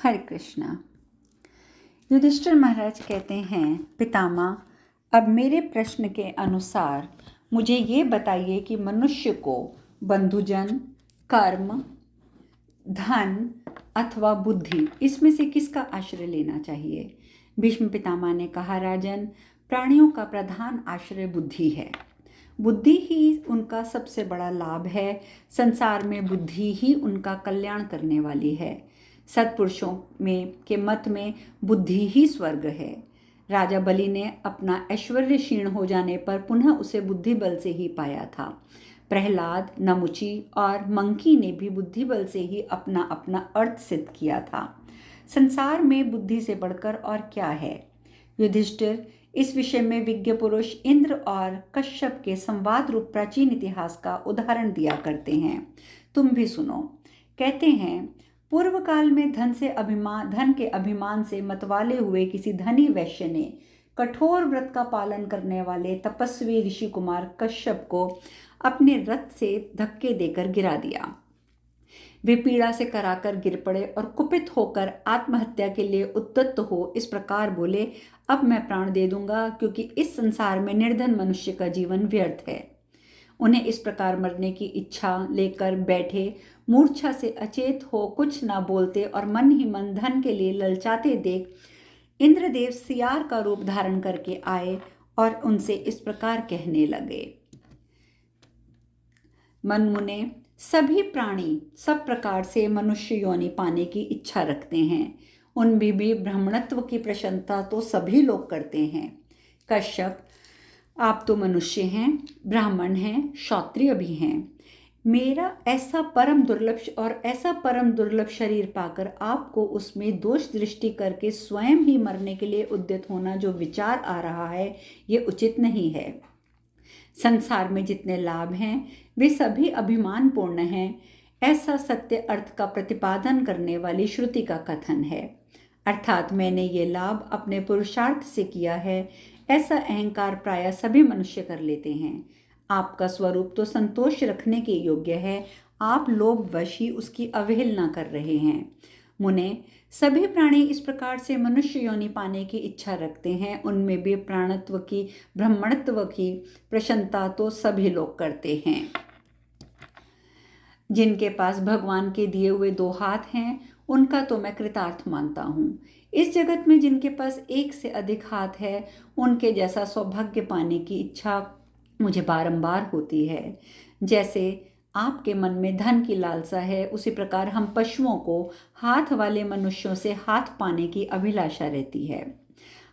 हरे कृष्णा। युधिष्ठिर महाराज कहते हैं, पितामह, अब मेरे प्रश्न के अनुसार मुझे ये बताइए कि मनुष्य को बंधुजन, कर्म, धन अथवा बुद्धि, इसमें से किसका आश्रय लेना चाहिए। भीष्म पितामह ने कहा, राजन, प्राणियों का प्रधान आश्रय बुद्धि है। बुद्धि ही उनका सबसे बड़ा लाभ है। संसार में बुद्धि ही उनका कल्याण करने वाली है। सत्पुरुषों के मत में बुद्धि ही स्वर्ग है। राजा बलि ने अपना ऐश्वर्य क्षीण हो जाने पर पुनः उसे बुद्धि बल से ही पाया था। प्रहलाद, नमुची और मंकी ने भी बुद्धि बल से ही अपना अपना अर्थ सिद्ध किया था। संसार में बुद्धि से बढ़कर और क्या है। युधिष्ठिर इस विषय में विज्ञ पुरुष इंद्र और कश्यप के संवाद रूप प्राचीन इतिहास का उदाहरण दिया करते हैं। तुम भी सुनो। कहते हैं, पूर्व काल में धन के अभिमान से मतवाले हुए किसी धनी वैश्य ने कठोर व्रत का पालन करने वाले तपस्वी ऋषि कुमार कश्यप को अपने रथ से धक्के देकर गिरा दिया। वे पीड़ा से कराकर गिर पड़े और कुपित होकर आत्महत्या के लिए उद्यत हो इस प्रकार बोले, अब मैं प्राण दे दूंगा, क्योंकि इस संसार में निर्धन मनुष्य का जीवन व्यर्थ है। उन्हें इस प्रकार मरने की इच्छा लेकर बैठे, मूर्छा से अचेत हो कुछ न बोलते और मन ही मन धन के लिए ललचाते देख इंद्रदेव सियार का रूप धारण करके आए और उनसे इस प्रकार कहने लगे, मनमुने, सभी प्राणी सब प्रकार से मनुष्य योनि पाने की इच्छा रखते हैं। उनमें भी ब्राह्मणत्व की प्रशंसा तो सभी लोग करते हैं। कश्यप, आप तो मनुष्य हैं, ब्राह्मण हैं, क्षत्रिय भी हैं। मेरा ऐसा परम दुर्लभ शरीर पाकर आपको उसमें दोष दृष्टि करके स्वयं ही मरने के लिए उद्यत होना जो विचार आ रहा है, ये उचित नहीं है। संसार में जितने लाभ हैं वे सभी अभिमानपूर्ण हैं, ऐसा सत्य अर्थ का प्रतिपादन करने वाली श्रुति का कथन है। अर्थात मैंने ये लाभ अपने पुरुषार्थ से किया है, ऐसा अहंकार प्रायः सभी मनुष्य कर लेते हैं। आपका स्वरूप तो संतोष रखने के योग्य है, आप लोभवश ही उसकी अवहेलना कर रहे हैं। मुने, सभी प्राणी इस प्रकार से मनुष्य योनि पाने की इच्छा रखते हैं। उनमें भी प्राणत्व की, ब्रह्मणत्व की प्रशंसा तो सभी लोग करते हैं। जिनके पास भगवान के दिए हुए 2 हाथ हैं, उनका तो मैं कृतार्थ मानता हूँ। इस जगत में जिनके पास एक से अधिक हाथ है, उनके जैसा सौभाग्य पाने की इच्छा मुझे बारंबार होती है। जैसे आपके मन में धन की लालसा है, उसी प्रकार हम पशुओं को हाथ वाले मनुष्यों से हाथ पाने की अभिलाषा रहती है।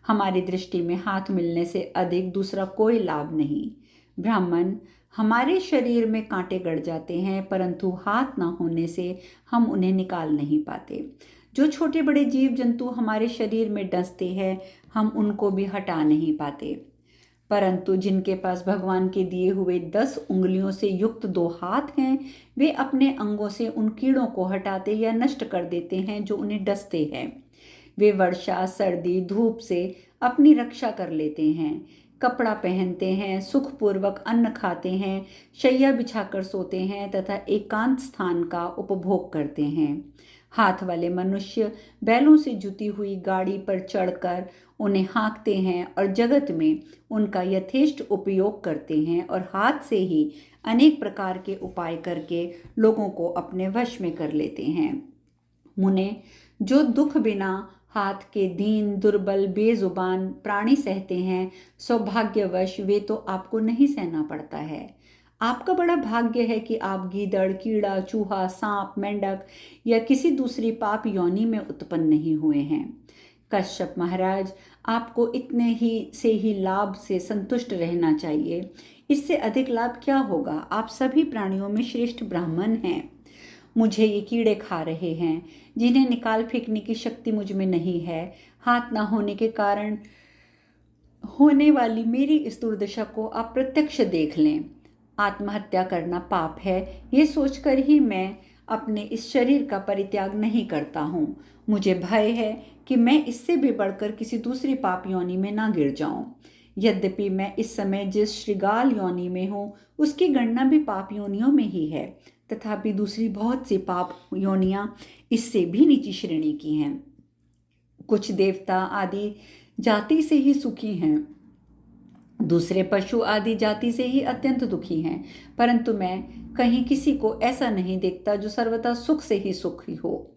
हमारी दृष्टि में हाथ मिलने से अधिक दूसरा कोई लाभ नहीं। ब्राह्मण, हमारे शरीर में कांटे गड़ जाते हैं, परंतु हाथ ना होने से हम उन्हें निकाल नहीं पाते। जो छोटे बड़े जीव जंतु हमारे शरीर में डसते हैं, हम उनको भी हटा नहीं पाते। परंतु जिनके पास भगवान के दिए हुए 10 उंगलियों से युक्त 2 हाथ हैं, वे अपने अंगों से उन कीड़ों को हटाते या नष्ट कर देते हैं जो उन्हें डसते हैं। वे वर्षा, सर्दी, धूप से अपनी रक्षा कर लेते हैं, कपड़ा पहनते हैं, सुखपूर्वक अन्न खाते हैं, शैया बिछाकर सोते हैं तथा एकांत स्थान का उपभोग करते हैं। हाथ वाले मनुष्य बैलों से जुती हुई गाड़ी पर चढ़कर उन्हें हाँकते हैं और जगत में उनका यथेष्ट उपयोग करते हैं और हाथ से ही अनेक प्रकार के उपाय करके लोगों को अपने वश में कर लेते हैं। मुने, जो दुख बिना हाथ के दीन, दुर्बल, बेजुबान प्राणी सहते हैं, सौभाग्यवश वे तो आपको नहीं सहना पड़ता है। आपका बड़ा भाग्य है कि आप गीदड़, कीड़ा, चूहा, सांप, मेंढक या किसी दूसरी पाप योनि में उत्पन्न नहीं हुए हैं। कश्यप महाराज, आपको इतने ही लाभ से संतुष्ट रहना चाहिए। इससे अधिक लाभ क्या होगा। आप सभी प्राणियों में श्रेष्ठ ब्राह्मण हैं। मुझे ये कीड़े खा रहे हैं, जिन्हें निकाल फेंकने की शक्ति मुझ में नहीं है। हाथ ना होने के कारण होने वाली मेरी इस दुर्दशा को आप प्रत्यक्ष देख लें। आत्महत्या करना पाप है, ये सोचकर ही मैं अपने इस शरीर का परित्याग नहीं करता हूँ। मुझे भय है कि मैं इससे भी बढ़कर किसी दूसरी पाप योनि में ना गिर जाऊं। यद्यपि मैं इस समय जिस श्रृगाल योनि में हूँ, उसकी गणना भी पाप योनियों में ही है, तथापि दूसरी बहुत सी पाप योनियां इससे भी नीची श्रेणी की हैं। कुछ देवता आदि जाति से ही सुखी हैं, दूसरे पशु आदि जाति से ही अत्यंत दुखी हैं, परंतु मैं कहीं किसी को ऐसा नहीं देखता जो सर्वथा सुख से ही सुखी हो।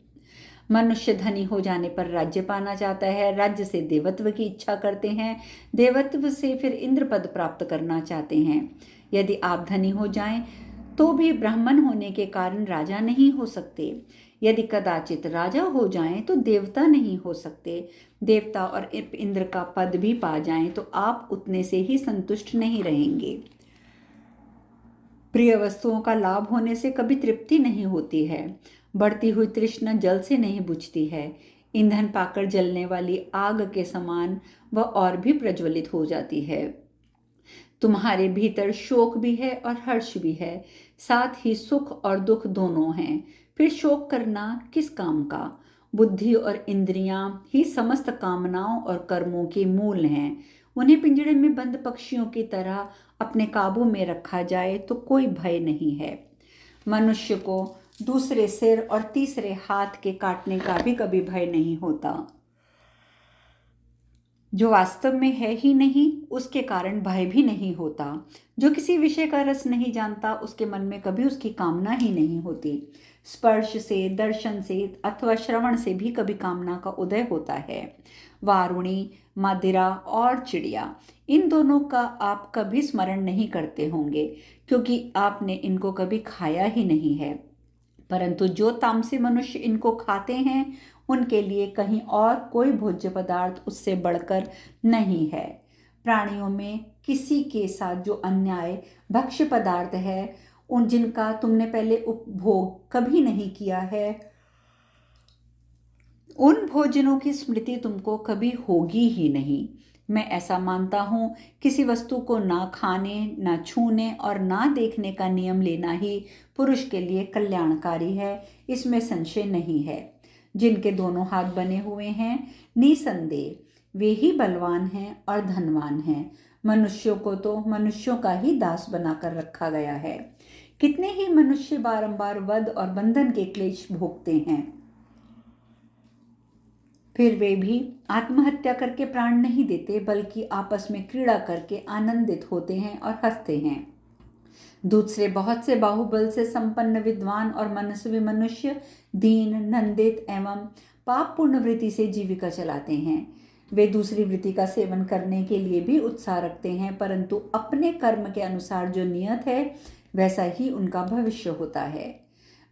मनुष्य धनी हो जाने पर राज्य पाना चाहता है, राज्य से देवत्व की इच्छा करते हैं, देवत्व से फिर इंद्र पद प्राप्त करना चाहते हैं। यदि आप धनी हो जाएं तो भी ब्राह्मण होने के कारण राजा नहीं हो सकते। यदि कदाचित राजा हो जाएं तो देवता नहीं हो सकते। देवता और इंद्र का पद भी पा जाएं तो आप उतने से ही संतुष्ट नहीं रहेंगे। प्रिय वस्तुओं का लाभ होने से कभी तृप्ति नहीं होती है। बढ़ती हुई तृष्णा जल से नहीं बुझती है। ईंधन पाकर जलने वाली आग के समान वह और भी प्रज्वलित हो जाती है। तुम्हारे भीतर शोक भी है और हर्ष भी है, साथ ही सुख और दुख दोनों हैं। फिर शोक करना किस काम का? बुद्धि और इंद्रियां ही समस्त कामनाओं और कर्मों के मूल हैं। उन्हें पिंजड़े में बंद पक्षियों की तरह अपने काबू में रखा जाए तो कोई भय नहीं है। मनुष्य को दूसरे सिर और तीसरे हाथ के काटने का भी कभी भय नहीं होता। जो वास्तव में है ही नहीं, उसके कारण भय भी नहीं होता। जो किसी विषय का रस नहीं जानता, उसके मन में कभी उसकी कामना ही नहीं होती। स्पर्श से, दर्शन से अथवा श्रवण से भी कभी कामना का उदय होता है। वारुणी, मदिरा और चिड़िया, इन दोनों का आप कभी स्मरण नहीं करते होंगे, क्योंकि आपने इनको कभी खाया ही नहीं है। परंतु जो तामसी मनुष्य इनको खाते हैं, उनके लिए कहीं और कोई भोज्य पदार्थ उससे बढ़कर नहीं है। प्राणियों में किसी के साथ जो अन्याय भक्ष्य पदार्थ है, उन जिनका तुमने पहले उपभोग कभी नहीं किया है, उन भोजनों की स्मृति तुमको कभी होगी ही नहीं। मैं ऐसा मानता हूँ, किसी वस्तु को ना खाने, ना छूने और ना देखने का नियम लेना ही पुरुष के लिए कल्याणकारी है, इसमें संशय नहीं है। जिनके दोनों हाथ बने हुए हैं, निसंदेह वे ही बलवान हैं और धनवान हैं। मनुष्यों को तो मनुष्यों का ही दास बनाकर रखा गया है। कितने ही मनुष्य बारंबार वध और बंधन के क्लेश भोगते हैं, फिर वे भी आत्महत्या करके प्राण नहीं देते, बल्कि आपस में क्रीड़ा करके आनंदित होते हैं और हंसते हैं। दूसरे बहुत से बाहुबल से संपन्न विद्वान और मनस्वी मनुष्य दीन, नंदित एवं पाप पूर्ण वृत्ति से जीविका चलाते हैं। वे दूसरी वृत्ति का सेवन करने के लिए भी उत्साह रखते हैं, परंतु अपने कर्म के अनुसार जो नियत है वैसा ही उनका भविष्य होता है।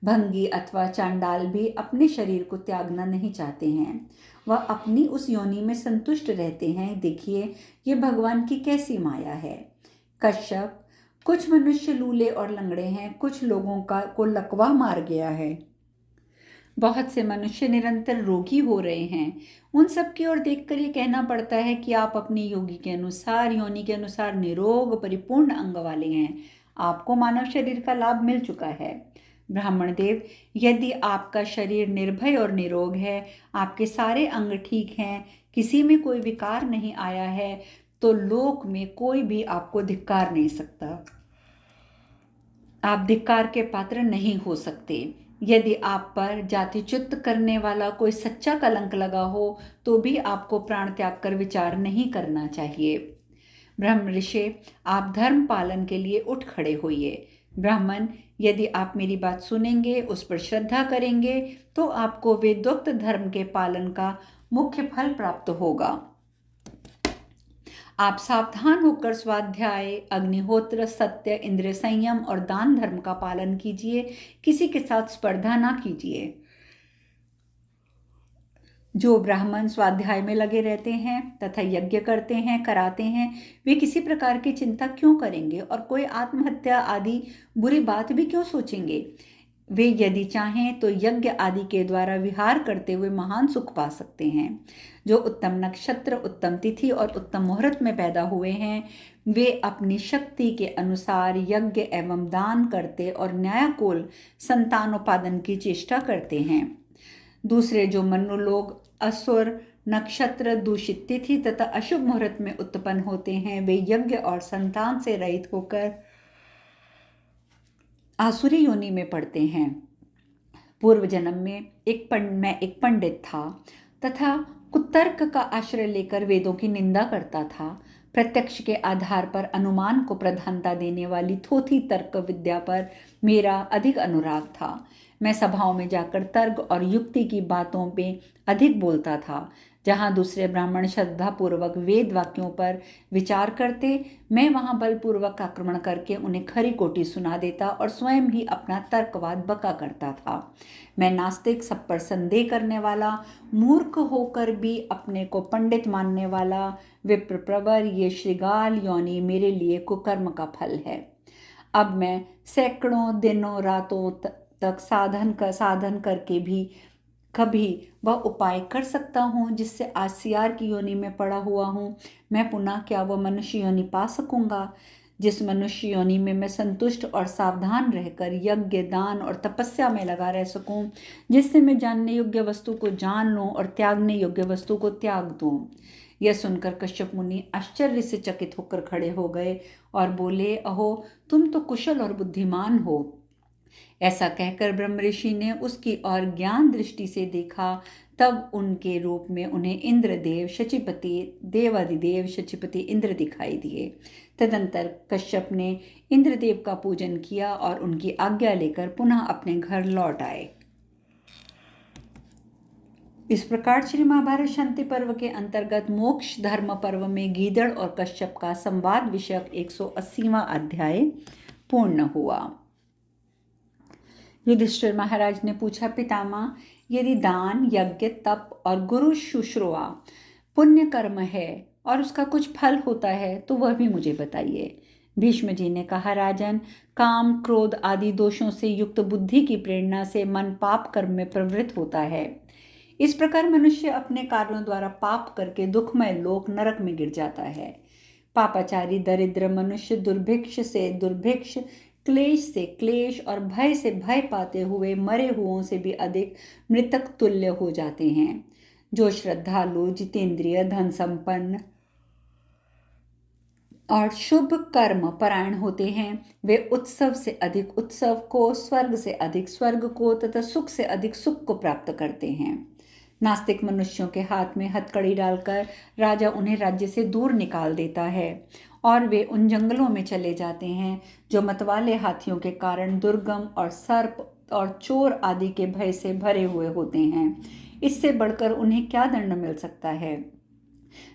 भंगी अथवा चांडाल भी अपने शरीर को त्यागना नहीं चाहते हैं, वह अपनी उस योनि में संतुष्ट रहते हैं। देखिए, ये भगवान की कैसी माया है। कश्यप, कुछ मनुष्य लूले और लंगड़े हैं, कुछ लोगों को लकवा मार गया है, बहुत से मनुष्य निरंतर रोगी हो रहे हैं। उन सब की ओर देखकर ये कहना पड़ता है कि आप अपनी योनि के अनुसार निरोग परिपूर्ण अंग वाले हैं। आपको मानव शरीर का लाभ मिल चुका है। ब्राह्मण देव, यदि आपका शरीर निर्भय और निरोग है, आपके सारे अंग ठीक हैं, किसी में कोई विकार नहीं आया है, तो लोक में कोई भी आपको धिक्कार नहीं सकता। आप धिक्कार के पात्र नहीं हो सकते। यदि आप पर जातिच्युत करने वाला कोई सच्चा कलंक लगा हो, तो भी आपको प्राण त्याग कर विचार नहीं करना चाहिए। ब्रह्म ऋषि, आप धर्म पालन के लिए उठ खड़े होइए। ब्राह्मण, यदि आप मेरी बात सुनेंगे, उस पर श्रद्धा करेंगे, तो आपको वेदोक्त धर्म के पालन का मुख्य फल प्राप्त होगा। आप सावधान होकर स्वाध्याय, अग्निहोत्र, सत्य, इंद्रिय संयम और दान धर्म का पालन कीजिए। किसी के साथ स्पर्धा ना कीजिए। जो ब्राह्मण स्वाध्याय में लगे रहते हैं तथा यज्ञ करते हैं, कराते हैं, वे किसी प्रकार की चिंता क्यों करेंगे और कोई आत्महत्या आदि बुरी बात भी क्यों सोचेंगे? वे यदि चाहें तो यज्ञ आदि के द्वारा विहार करते हुए महान सुख पा सकते हैं। जो उत्तम नक्षत्र, उत्तम तिथि और उत्तम मुहूर्त में पैदा हुए हैं, वे अपनी शक्ति के अनुसार यज्ञ एवं दान करते और न्यायकुल संतानोपादन की चेष्टा करते हैं। दूसरे जो मनु लोग असुर, नक्षत्र, दूषित तिथि तथा अशुभ मुहूर्त में उत्पन्न होते हैं, वे यज्ञ और संतान से रहित होकर आसुरी योनि में पड़ते हैं। पूर्व जन्म में मैं एक पंडित था तथा कुतर्क का आश्रय लेकर वेदों की निंदा करता था। प्रत्यक्ष के आधार पर अनुमान को प्रधानता देने वाली थोथी तर्क विद्या पर मेरा अधिक अनुराग था। मैं सभाओं में जाकर तर्क और युक्ति की बातों पे अधिक बोलता था। जहाँ दूसरे ब्राह्मण श्रद्धापूर्वक वेद वाक्यों पर विचार करते, मैं वहाँ बलपूर्वक आक्रमण करके उन्हें खरी कोटी सुना देता और स्वयं ही अपना तर्कवाद बका करता था। मैं नास्तिक, सब पर संदेह करने वाला, मूर्ख होकर भी अपने को पंडित मानने वाला विप्रप्रवर, ये श्रृगाल योनि मेरे लिए कुकर्म का फल है। अब मैं सैकड़ों दिनों रातों तक साधन करके भी कभी वह उपाय कर सकता हूँ जिससे आज सियार की योनि में पड़ा हुआ हूँ। मैं पुनः क्या वह मनुष्य योनि पा सकूँगा जिस मनुष्य योनि में मैं संतुष्ट और सावधान रहकर यज्ञ, दान और तपस्या में लगा रह सकूं, जिससे मैं जानने योग्य वस्तु को जान लूं और त्यागने योग्य वस्तु को त्याग दूं। यह सुनकर कश्यप मुनि आश्चर्य से चकित होकर खड़े हो गए और बोले, अहो, तुम तो कुशल और बुद्धिमान हो। ऐसा कहकर ब्रह्म ऋषि ने उसकी ओर ज्ञान दृष्टि से देखा। तब उनके रूप में उन्हें इंद्रदेव शचीपति, देवादिदेव शचीपति इंद्र दिखाई दिए। तदंतर कश्यप ने इंद्रदेव का पूजन किया और उनकी आज्ञा लेकर पुनः अपने घर लौट आए। इस प्रकार श्री महाभारत शांति पर्व के अंतर्गत मोक्ष धर्म पर्व में गीदड़ और कश्यप का संवाद विषयक 180वां अध्याय पूर्ण हुआ। युधिष्ठिर महाराज ने पूछा, पितामह, यदि दान, यज्ञ, तप और गुरु शुश्रूषा पुण्य कर्म है और उसका कुछ फल होता है तो वह भी मुझे बताइए। भीष्म जी ने कहा, राजन, काम, क्रोध आदि दोषों से युक्त बुद्धि की प्रेरणा से मन पाप कर्म में प्रवृत्त होता है। इस प्रकार मनुष्य अपने कार्यों द्वारा पाप करके दुखमय लोक नरक में गिर जाता है। पापाचारी दरिद्र मनुष्य दुर्भिक्ष से दुर्भिक्ष, क्लेश से क्लेश और भय से भय पाते हुए मरे हुओं से भी अधिक मृतक तुल्य हो जाते हैं। जो श्रद्धालु, जितेंद्रिय, धन संपन्न और शुभ कर्म परायण होते हैं, वे उत्सव से अधिक उत्सव को, स्वर्ग से अधिक स्वर्ग को तथा सुख से अधिक सुख को प्राप्त करते हैं। नास्तिक मनुष्यों के हाथ में हथकड़ी डालकर राजा उन्हें राज्य से दूर निकाल देता है और वे उन जंगलों में चले जाते हैं जो मतवाले हाथियों के कारण दुर्गम और सर्प और चोर आदि के भय से भरे हुए होते हैं। इससे बढ़कर उन्हें क्या दंड मिल सकता है?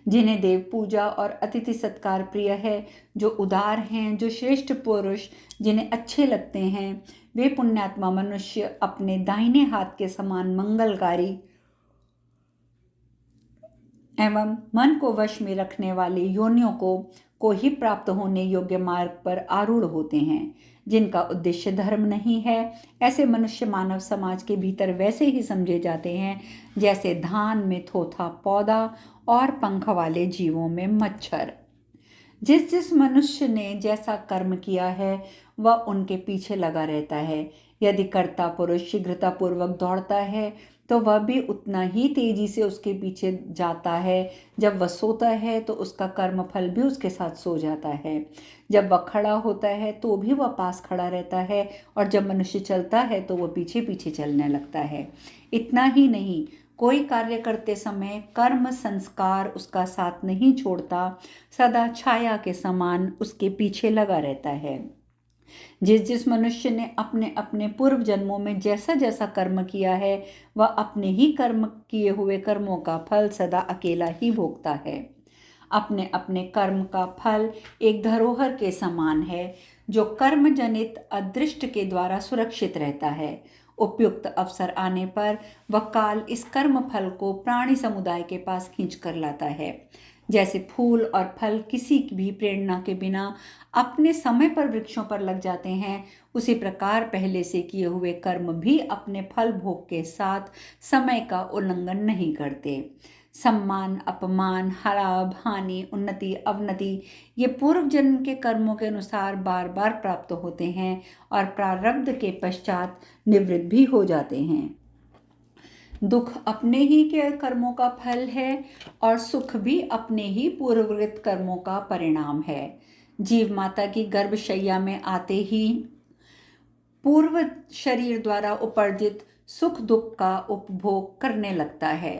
जिन्हें देव पूजा और अतिथि सत्कार प्रिय है, जो उदार हैं, जो श्रेष्ठ पुरुष जिन्हें अच्छे लगते हैं, वे पुण्यात्मा मनुष्य अपने दाहिने हाथ के समान मंगलकारी एवं मन को वश में रखने वाले योनियों को ही प्राप्त होने योग्य मार्ग पर आरूढ़ होते हैं। जिनका उद्देश्य धर्म नहीं है, ऐसे मनुष्य मानव समाज के भीतर वैसे ही समझे जाते हैं जैसे धान में थोथा पौधा और पंख वाले जीवों में मच्छर। जिस जिस मनुष्य ने जैसा कर्म किया है वह उनके पीछे लगा रहता है। यदि कर्ता पुरुष शीघ्रतापूर्वक दौड़ता है तो वह भी उतना ही तेजी से उसके पीछे जाता है। जब वह सोता है तो उसका कर्म फल भी उसके साथ सो जाता है। जब वह खड़ा होता है तो भी वह पास खड़ा रहता है और जब मनुष्य चलता है तो वह पीछे पीछे चलने लगता है। इतना ही नहीं, कोई कार्य करते समय कर्म संस्कार उसका साथ नहीं छोड़ता, सदा छाया के समान उसके पीछे लगा रहता है। जिस जिस मनुष्य ने अपने अपने पूर्व जन्मों में जैसा जैसा कर्म किया है वह अपने ही कर्म किए हुए कर्मों का फल सदा अकेला ही भोगता है। अपने अपने कर्म का फल एक धरोहर के समान है जो कर्म जनित अदृष्ट के द्वारा सुरक्षित रहता है। उपयुक्त अवसर आने पर वह काल इस कर्म फल को प्राणी समुदाय के पास खींच कर लाता है। जैसे फूल और फल किसी भी प्रेरणा के बिना अपने समय पर वृक्षों पर लग जाते हैं, उसी प्रकार पहले से किए हुए कर्म भी अपने फल भोग के साथ समय का उल्लंघन नहीं करते। सम्मान, अपमान, लाभ, हानि, उन्नति, अवनति ये पूर्व जन्म के कर्मों के अनुसार बार बार प्राप्त होते हैं और प्रारब्ध के पश्चात निवृत्त भी हो जाते हैं। दुख अपने ही के कर्मों का फल है और सुख भी अपने ही पूर्वकृत कर्मों का परिणाम है। जीव माता की गर्भशैया में आते ही पूर्व शरीर द्वारा उपार्जित सुख दुख का उपभोग करने लगता है।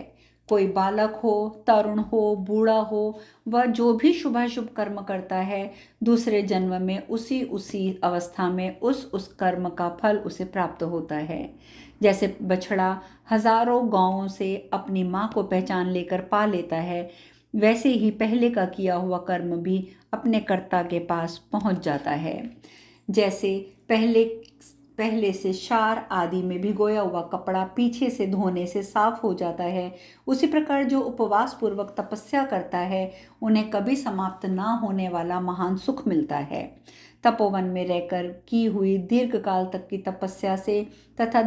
कोई बालक हो, तरुण हो, बूढ़ा हो, वह जो भी शुभाशुभ कर्म करता है, दूसरे जन्म में उसी अवस्था में उस कर्म का फल उसे प्राप्त होता है। जैसे बछड़ा हजारों गांवों से अपनी माँ को पहचान लेकर पा लेता है, वैसे ही पहले का किया हुआ कर्म भी अपने कर्ता के पास पहुंच जाता है। जैसे पहले से क्षार आदि में भिगोया हुआ कपड़ा पीछे से धोने से साफ हो जाता है, उसी प्रकार जो उपवास पूर्वक तपस्या करता है, उन्हें कभी समाप्त ना होने वाला महान सुख मिलता है। तपोवन में रहकर की हुई दीर्घ काल तक की तपस्या से तथा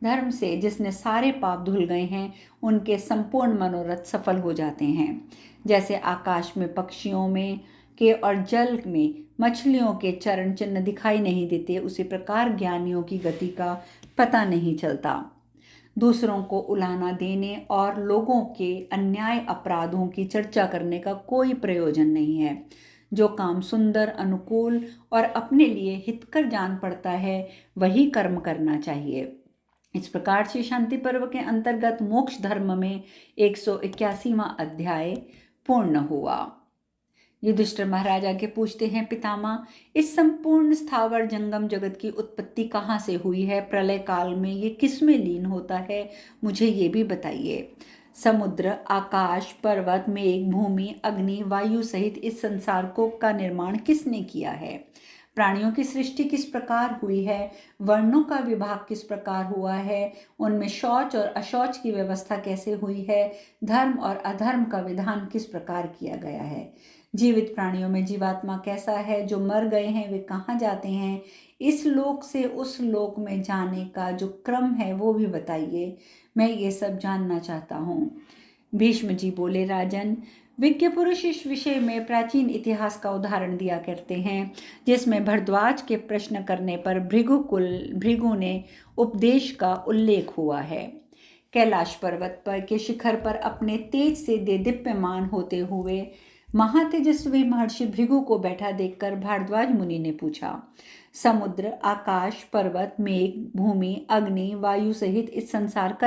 धर्म से जिसने सारे पाप धुल गए हैं, उनके संपूर्ण मनोरथ सफल हो जाते हैं। जैसे आकाश में पक्षियों में के और जल में मछलियों के चरण चिन्ह दिखाई नहीं देते, उसी प्रकार ज्ञानियों की गति का पता नहीं चलता। दूसरों को उलाहना देने और लोगों के अन्याय अपराधों की चर्चा करने का कोई प्रयोजन नहीं है। जो काम सुंदर, अनुकूल और अपने लिए हितकर जान पड़ता है, वही कर्म करना चाहिए। इस प्रकार से शांति पर्व के अंतर्गत मोक्ष धर्म में 181वां अध्याय पूर्ण हुआ। युधिष्ठिर महाराज आगे पूछते हैं, पितामह, इस संपूर्ण स्थावर जंगम जगत की उत्पत्ति कहाँ से हुई है? प्रलय काल में ये किसमें लीन होता है? मुझे ये भी बताइए। समुद्र, आकाश, पर्वत, मेघ, भूमि, अग्नि, वायु सहित इस संसार का निर्माण किसने किया है? प्राणियों की सृष्टि किस प्रकार हुई है? वर्णों का विभाग किस प्रकार हुआ है? उनमें शौच और अशौच की व्यवस्था कैसे हुई है? धर्म और अधर्म का विधान किस प्रकार किया गया है? जीवित प्राणियों में जीवात्मा कैसा है? जो मर गए हैं वे कहाँ जाते हैं? इस लोक से उस लोक में जाने का जो क्रम है वो भी बताइए, मैं ये सब जानना चाहता हूँ। भीष्म जी बोले, राजन, विज्ञ पुरुष इस विषय में प्राचीन इतिहास का उदाहरण दिया करते हैं, जिसमें भरद्वाज के प्रश्न करने पर भृगु ने उपदेश का उल्लेख हुआ है। कैलाश पर्वत पर के शिखर पर अपने तेज से दीप्यमान होते हुए महातेजस्वी महर्षि भृगु को बैठा देखकर भारद्वाज मुनि ने पूछा, समुद्र, आकाश, पर्वत, मेघ, भूमि, अग्नि, वायु सहित इस संसार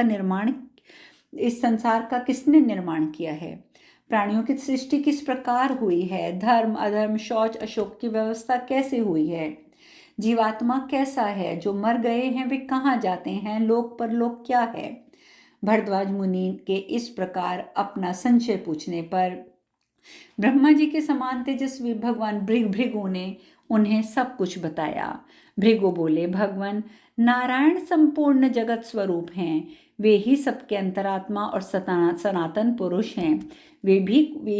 का किसने निर्माण किया है? प्राणियों की सृष्टि किस प्रकार हुई है? धर्म, अधर्म, शौच, अशोक की व्यवस्था कैसे हुई है? जीवात्मा कैसा है? जो मर गए हैं वे कहाँ जाते हैं? लोक परलोक क्या है? भरद्वाज मुनि के इस प्रकार अपना संशय पूछने पर ब्रह्मा जी के समान तेजस्वी भगवान भृगु ने उन्हें सब कुछ बताया। भृगु बोले, भगवान नारायण संपूर्ण जगत स्वरूप हैं। वे ही सबके अंतरात्मा और सनातन पुरुष हैं। वे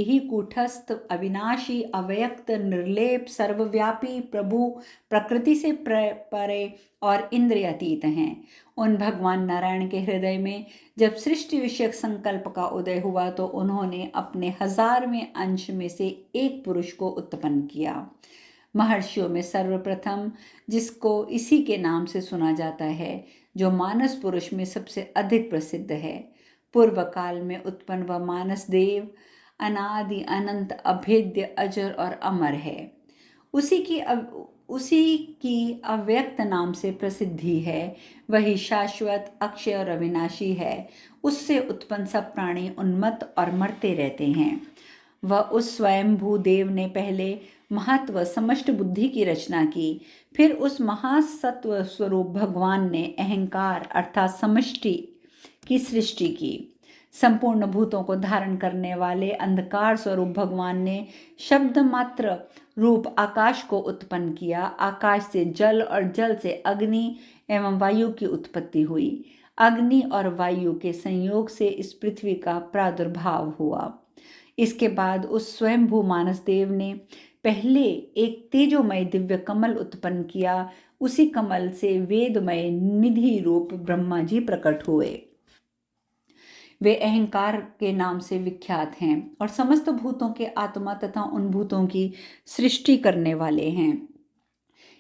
ही कूटस्थ, अविनाशी, अव्यक्त, निर्लेप, सर्वव्यापी, प्रभु, प्रकृति से परे और इंद्रियातीत हैं। उन भगवान नारायण के हृदय में जब सृष्टि विषयक संकल्प का उदय हुआ तो उन्होंने अपने 1000वें अंश में से एक पुरुष को उत्पन्न किया। महर्षियों में सर्वप्रथम, जिसको इसी के नाम से सुना जाता है, जो मानस पुरुष में सबसे अधिक प्रसिद्ध है। पूर्व काल में उत्पन्न वह मानस देव अनादि अनंत अभेद्य अजर और अमर है। उसी की अव्यक्त नाम से प्रसिद्धि है। वही शाश्वत, अक्षय और अविनाशी है। उससे उत्पन्न सब प्राणी उन्मत्त और मरते रहते हैं। वह उस स्वयंभू देव ने पहले महत्व समष्ट बुद्धि की रचना की, फिर उस महासत्व स्वरूप भगवान ने अहंकार अर्थात समष्टि की सृष्टि की। संपूर्ण भूतों को धारण करने वाले अंधकार स्वरूप भगवान ने शब्द मात्र रूप आकाश को उत्पन्न किया। आकाश से जल और जल से अग्नि एवं वायु की उत्पत्ति हुई। अग्नि और वायु के संयोग से इस पृथ्वी का प्रादुर्भाव हुआ। इसके बाद उस स्वयंभू मानस देव ने पहले एक तेजोमय दिव्य कमल उत्पन्न किया। उसी कमल से वेदमय निधि रूप ब्रह्मा जी प्रकट हुए। वे अहंकार के नाम से विख्यात हैं और समस्त भूतों के आत्मा तथा उन भूतों की सृष्टि करने वाले हैं।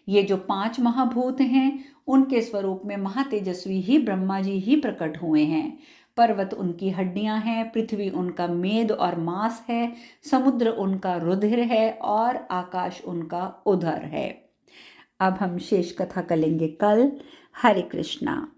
ये जो 5 महाभूत हैं, उनके स्वरूप में महातेजस्वी ही ब्रह्मा जी ही प्रकट हुए हैं। पर्वत उनकी हड्डियां हैं, पृथ्वी उनका मेद और मांस है, समुद्र उनका रुधिर है और आकाश उनका उदर है। अब हम शेष कथा करेंगे कल। हरे कृष्णा।